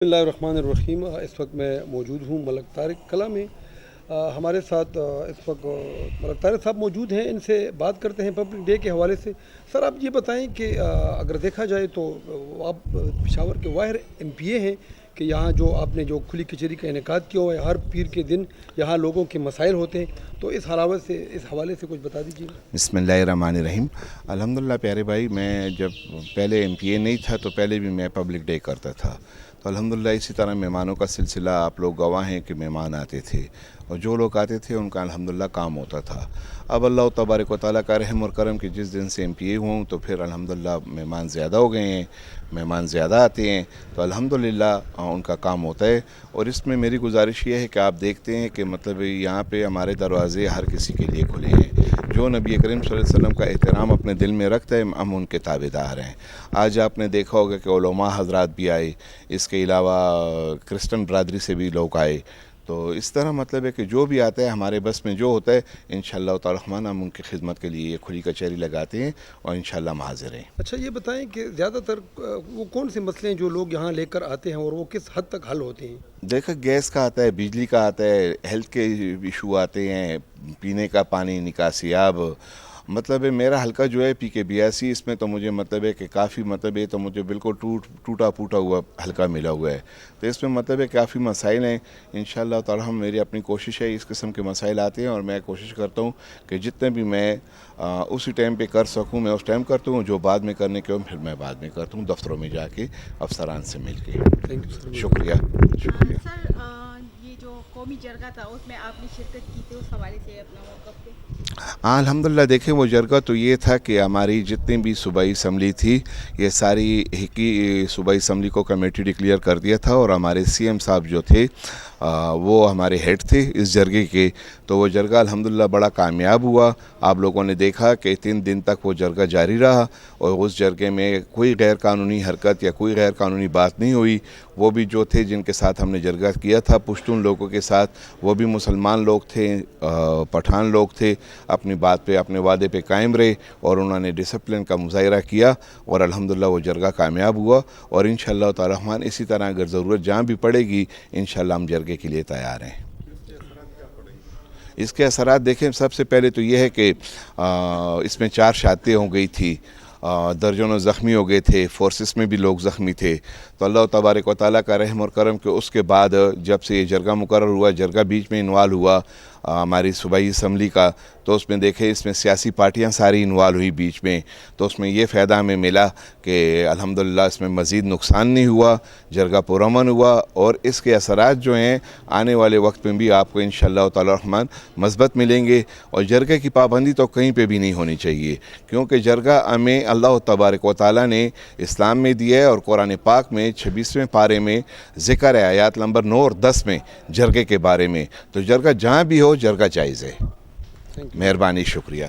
بسم اللہ الرحمن الرحیم۔ اس وقت میں موجود ہوں ملک طارق کلا میں۔ ہمارے ساتھ اس وقت ملک طارق صاحب موجود ہیں، ان سے بات کرتے ہیں پبلک ڈے کے حوالے سے۔ سر آپ یہ بتائیں کہ اگر دیکھا جائے تو آپ پشاور کے واحد MPA ہیں کہ یہاں جو آپ نے جو کھلی کچہری کا انعقاد کیا ہوا ہے، ہر پیر کے دن یہاں لوگوں کے مسائل ہوتے ہیں، تو اس حوالے سے کچھ بتا دیجیے۔ بسم اللہ الرحمن الرحیم۔ الحمدللہ پیارے بھائی، میں جب پہلے MPA نہیں تھا تو پہلے بھی میں پبلک ڈے کرتا تھا، تو الحمدللہ اسی طرح مہمانوں کا سلسلہ آپ لوگ گواہ ہیں کہ مہمان آتے تھے اور جو لوگ آتے تھے ان کا الحمدللہ کام ہوتا تھا۔ اب اللہ تبارک و تعالیٰ کا رحم اور کرم کہ جس دن سے MPA ہوں تو پھر الحمدللہ مہمان زیادہ ہو گئے ہیں، مہمان زیادہ آتے ہیں، تو الحمدللہ ان کا کام ہوتا ہے۔ اور اس میں میری گزارش یہ ہے کہ آپ دیکھتے ہیں کہ مطلب یہاں پہ ہمارے دروازے ہر کسی کے لیے کھلے ہیں۔ جو نبی کریم صلی اللہ علیہ وسلم کا احترام اپنے دل میں رکھتا ہے، ہم ان کے تابع دار ہیں۔ آج آپ نے دیکھا ہوگا کہ علماء حضرات بھی آئے، اس کے علاوہ کرسچن برادری سے بھی لوگ آئے، تو اس طرح مطلب ہے کہ جو بھی آتا ہے ہمارے بس میں جو ہوتا ہے انشاءاللہ تعالی ہم ان کی خدمت کے لیے یہ کھلی کچہری لگاتے ہیں اور انشاءاللہ ہم حاضر ہیں۔ اچھا یہ بتائیں کہ زیادہ تر وہ کون سے مسئلے ہیں جو لوگ یہاں لے کر آتے ہیں اور وہ کس حد تک حل ہوتے ہیں؟ دیکھا گیس کا آتا ہے، بجلی کا آتا ہے، ہیلتھ کے ایشو آتے ہیں، پینے کا پانی، نکاسی آب۔ مطلب ہے میرا حلقہ جو ہے PK82، اس میں تو مجھے مطلب ہے کہ کافی مطلب ہے تو مجھے بالکل ٹوٹا پھوٹا ہوا حلقہ ملا ہوا ہے، تو اس میں مطلب ہے کافی مسائل ہیں۔ انشاءاللہ تعالی میری اپنی کوشش ہے، اس قسم کے مسائل آتے ہیں اور میں کوشش کرتا ہوں کہ جتنے بھی میں اسی ٹائم پہ کر سکوں میں اس ٹائم کرتا ہوں، جو بعد میں کرنے کے ہوں پھر میں بعد میں کرتا ہوں، دفتروں میں جا کے افسران سے مل کے۔ Thank you sir. شکریہ۔ سر یہ جو قومی جرگہ تھا اس میں آپ نے شرکت کی تھی، اس حوالے سے اپنا موقف دیں۔ ہاں الحمدللہ دیکھیں وہ جرگہ تو یہ تھا کہ ہماری جتنی بھی صوبائی اسمبلی تھی یہ ساری ایک ہی صوبائی اسمبلی کو کمیٹی ڈکلیئر کر دیا تھا، اور ہمارے CM صاحب جو تھے وہ ہمارے ہیڈ تھے اس جرگے کے، تو وہ جرگہ الحمدللہ بڑا کامیاب ہوا۔ آپ لوگوں نے دیکھا کہ 3 دن تک وہ جرگہ جاری رہا اور اس جرگے میں کوئی غیر قانونی حرکت یا کوئی غیر قانونی بات نہیں ہوئی۔ وہ بھی جو تھے جن کے ساتھ ہم نے جرگہ کیا تھا پشتون لوگوں کے ساتھ، وہ بھی مسلمان لوگ تھے، پٹھان لوگ تھے، اپنی بات پہ اپنے وعدے پہ قائم رہے اور انہوں نے ڈسپلن کا مظاہرہ کیا اور الحمدللہ وہ جرگہ کامیاب ہوا۔ اور انشاءاللہ تعالی الرحمن اسی طرح اگر ضرورت جہاں بھی پڑے گی انشاءاللہ ہم جرگے کے لیے تیار ہیں۔ اس کے اثرات دیکھیں، سب سے پہلے تو یہ ہے کہ اس میں 4 شہادتیں ہو گئی تھی، درجنوں زخمی ہو گئے تھے، فورسز میں بھی لوگ زخمی تھے، تو اللہ تبارک و تعالیٰ کا رحم اور کرم کہ اس کے بعد جب سے یہ جرگہ مقرر ہوا، جرگہ بیچ میں انوالو ہوا ہماری صوبائی اسمبلی کا، تو اس میں دیکھیں اس میں سیاسی پارٹیاں ساری انوالو ہوئی بیچ میں، تو اس میں یہ فائدہ ہمیں ملا کہ الحمدللہ اس میں مزید نقصان نہیں ہوا، جرگہ پرامن ہوا، اور اس کے اثرات جو ہیں آنے والے وقت میں بھی آپ کو انشاءاللہ تعالی الرحمن مثبت ملیں گے۔ اور جرگے کی پابندی تو کہیں پہ بھی نہیں ہونی چاہیے، کیونکہ جرگہ ہمیں اللہ تبارک و تعالیٰ نے اسلام میں دیا ہے، اور قرآن پاک میں 26ویں پارے میں ذکر ہے، آیات نمبر 9 اور 10 میں جرگے کے بارے میں، تو جرگہ جہاں بھی ہو جرگہ جائز ہے۔ مہربانی، شکریہ۔